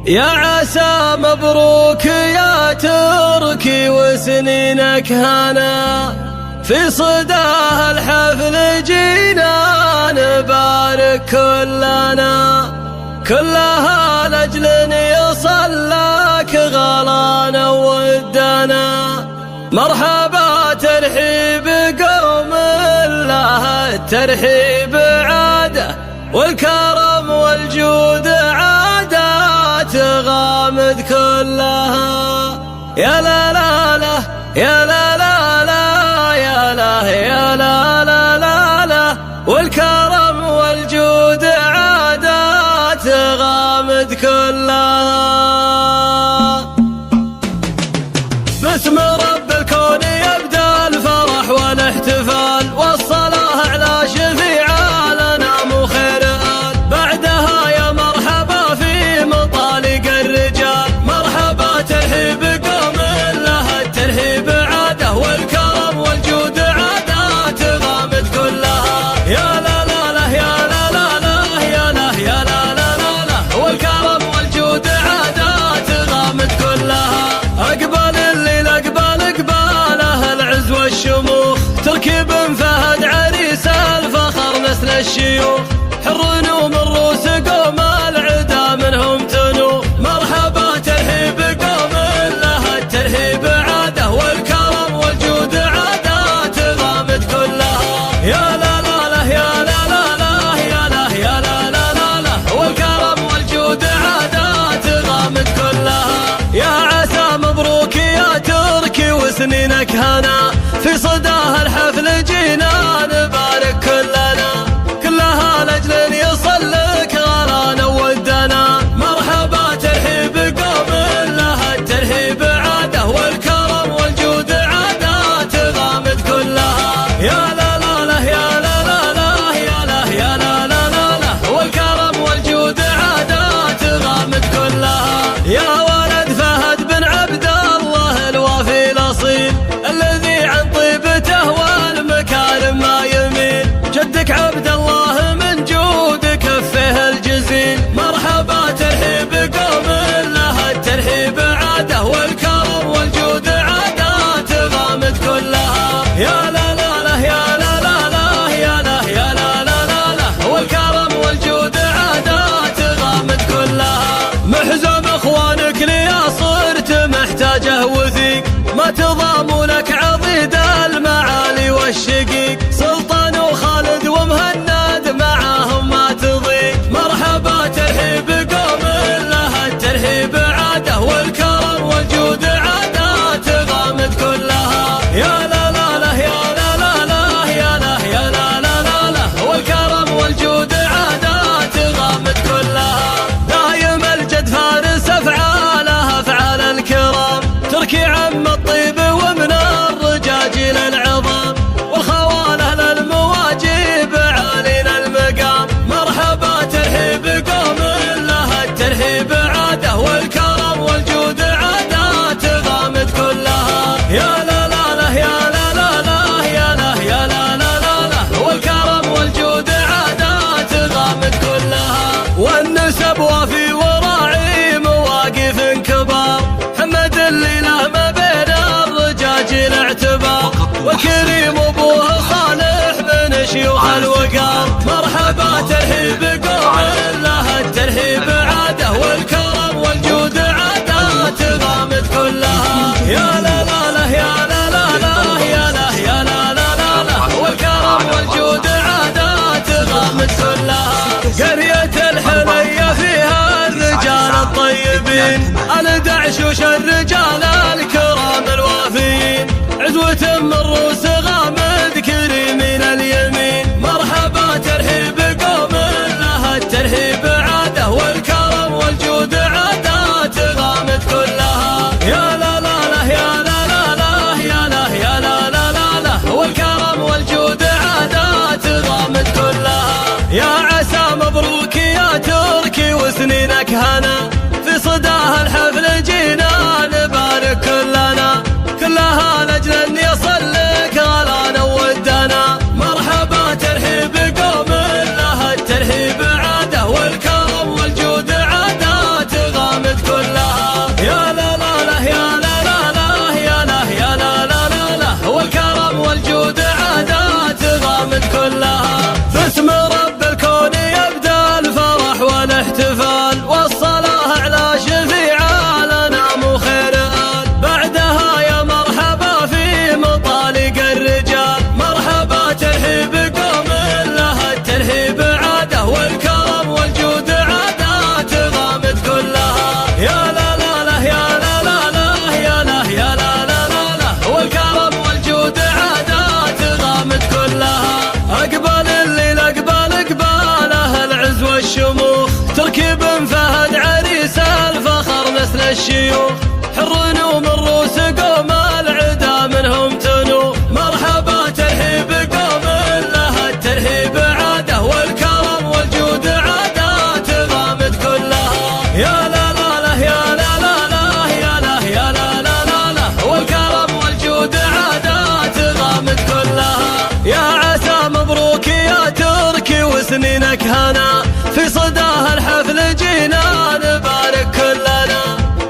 يا عسى مبروك يا تركي وسنينك هنا، في صداه الحفل جينا نبارك كلها لأجل يصل لك غلانا ودنا. مرحبا ترحيب قوم الله الترحيب عاده، والكرم والجود عادات غامد كلها. يا لا لا لا يا لا لا لا يا لا يا لا لا لا لا، والكرم والجود عادات غامد كلها. باسم رب الكون يبدأ الفرح والاحتفال، والصلاة على شفيع الأنام خير آل. بعدها يا مرحبا في مطالق الرجال، مرحبا ترحيب قوم لها الترحيب عاده، والكرم والجود عادات غامد كلها. يا لا لا لا يا لا لا لا يا لا يا لا لا لا لا، والكرم والجود عادات غامد كلها. أقبل الليل أقباله العز والشموخ، تركي بن فهد عريس الفخر نسل الشيوخ، حر ومن روس قوم العدا منهم تنوخ. مرحبا ترحيب قوم لها الترحيب عاده، والكرم والجود عادات غامد كلها. يا لا لا لا يا لا لا لا يا لا يا لا لا لا لا، والكرم والجود عادات غامد كلها. يا عسى مبروك يا تركي وسنينك هنا، في صداه الحفل جينا نبارك كلها لأجل يصل لك غلانا ودنا. مرحبا ترحيب قوم لها الترحيب عاده، والكرم والجود عادات غامد كلها. يا لا لا لا يا لا لا لا يا لا يا لا لا لا لا، والكرم والجود عادات غامد كلها. يا ولد فهد بن عبد الله الوافي الأصيل، الذي عن طيبته والمكارم ما يميل، جدك عبد الله من جود كفه الجزيل. مرحبا ترحيب قوم لها الترحيب عاده، والكرم والجود عادات غامد كلها. يا لا لا لا يا لا لا لا يا لا يا لا لا لا لا، والكرم والجود عادات غامد كلها. محزم اخوانك ليا صرت محتاجه وثيق، ما تضامنك عضيد المعالي والشقيق، سلطان وخالد ومهند معاهم ما تضيق. مرحبا ترحيب قوم لها الترحيب عاده، والكرم والجود عادات غامد كلها. يا لا لا لا يا لا لا لا يا لا يا لا لا لا لا، والكرم والجود عادات غامد كلها. دايم الجد فارس افعالها افعال الكرام، تركي عم الطيب ومن الرجاجيل العظام، والخواله للمواجيب عالين المقام. مرحبا ترحيب قوم لها الترحيب عاده، والكرم والجود عادات غامد كلها. يا لا لا لا يا لا لا لا يا لا يا لا لا لا لا، والكرم والجود عادات غامد كلها. والنسب وافي وراعي مواقف كبار، حمد اللي له ما بين الرجاجيل اعتبار، وكريم ابوه صالح من شيوخ الوقار. مرحبا ترحيب قوم لها الترحيب عاده، والكرم والجود عادات غامد كلها. يا لا لا لا يا لا لا لا يا لا يا لا لا لا لا، والكرم والجود عادات غامد كلها. قرية الحلية فيها الرجال الطيبين، الدعشوش الرجال الكرام الوافيين، عزوة من روس غامد كريمين اليمين. مرحبا ترحيب قوم لها الترحيب عاده، والكرم والجود عادات غامد كلها. يا لا لا لا يا لا لا لا يا لا يا لا لا لا لا، والكرم والجود عادات غامد كلها. يا عسى مبروك يا تركي وسنينك هنا، في صداه الحفل جينا نبارك كلها لأجل أن يصل لك غلانا ودنا. مرحبا ترحيب قوم لها الترحيب عاده، والكرم والجود عادات غامد الشيوخ حر ومن روس قوم العدا منهم تنو. مرحبا ترحيب قوم لها الترحيب عاده والكرم والجود عادات غامد كلها. يا لا لا لا يا لا لا لا يا لا يا لا لا لا لا والكرم والجود عادات غامد كلها. يا عسى مبروك يا تركي وسنينك هنا في صداها الحفل جينا نبارك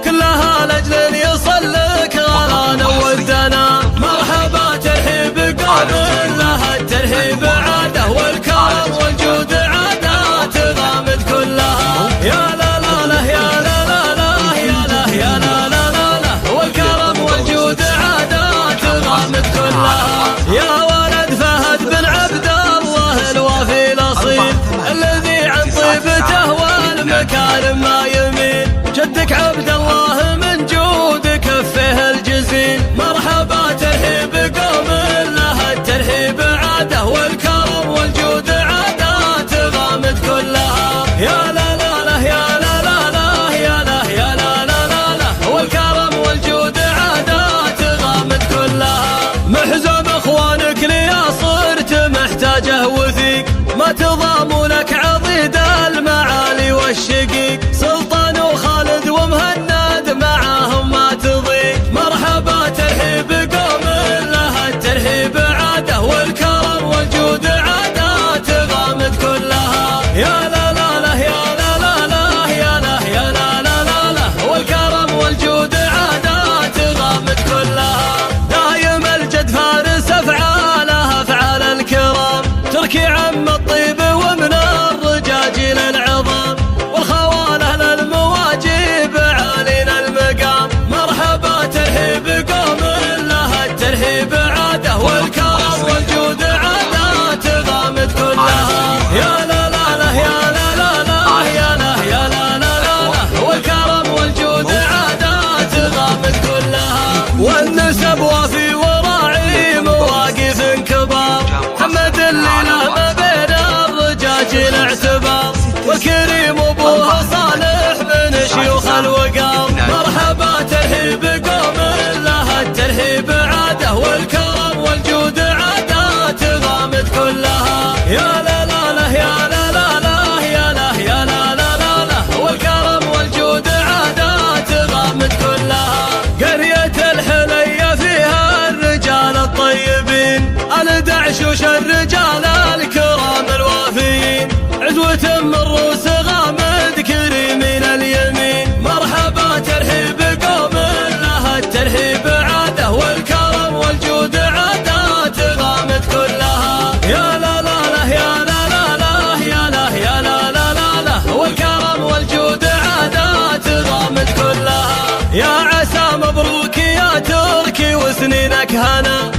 كلها لاجل يصلك غرانا ودنا. مرحبا ترحيب قوم لها الترحيب عاده والكرم والجود عادات غامد كلها. يا لا لا لا يا لا لا لا يا لا يا لا لا لا لا والكرم والجود عادات غامد كلها. يا ولد فهد بن عبد الله الوافي الاصيل الذي عن طيبته والمكارم ما يميل. جدك عبد الله من جود كفه الجزيل. مرحبا ترحيب قوم لها الترحيب عاده والكرم والجود عادات غامد كلها. يا لا لا لا يا لا لا لا يا لا يا لا لا لا لا والكرم والجود عادات غامد كلها. محزم اخوانك ليا صرت محتاجه وثيق ما تضام لك عضيد المعالي والشقيق. سلطان وخالد ومهند معاهم ما تضيق. مرحبا ترحيب قوم لها الترحيب عاده والكرم والجود عادات غامد كلها. يا لا لا لا يا لا لا لا يا لا يا لا لا لا لا والكرم والجود عادات غامد كلها. دايم الجد فارس افعالها افعال الكرام تركي عم الطيب ومن الرجاجيل العظام والخواله للمواجيب عالينا المقام. مرحبا ترحيب قوم لها الترحيب عاده والكرم والجود عادات غامد كلها. يا لا لا لا يا لا لا لا يا لا يا لا لا لا والكرم والجود عادات غامد كلها. والنسب وفي وراعي مواقف كبار محمد اللي له ما بين الرجاجيل اعتبار والكريم ابوها صالح من شيوخ الوقار. مرحبا ترحيب قوم لها الترحيب عاده والكرم والجود عادات غامد كلها. يا لا لا لا يا لا لا لا يا لا يا لا لا لا لا والكرم والجود عادات غامد كلها. قرية الحلية فيها الرجال الطيبين الدعشوش الرجال الكرام الوافيين عزوة من روس غامد كريمين اليمين. مرحبا ترحيب قوم لها الترحيب عاده والكرم والجود عادات غامد كلها. يا لا لا لا يا لا لا لا يا لا يا لا لا لا لا والكرم والجود عادات غامد كلها. يا عسى مبروك يا تركي وسنينك هنا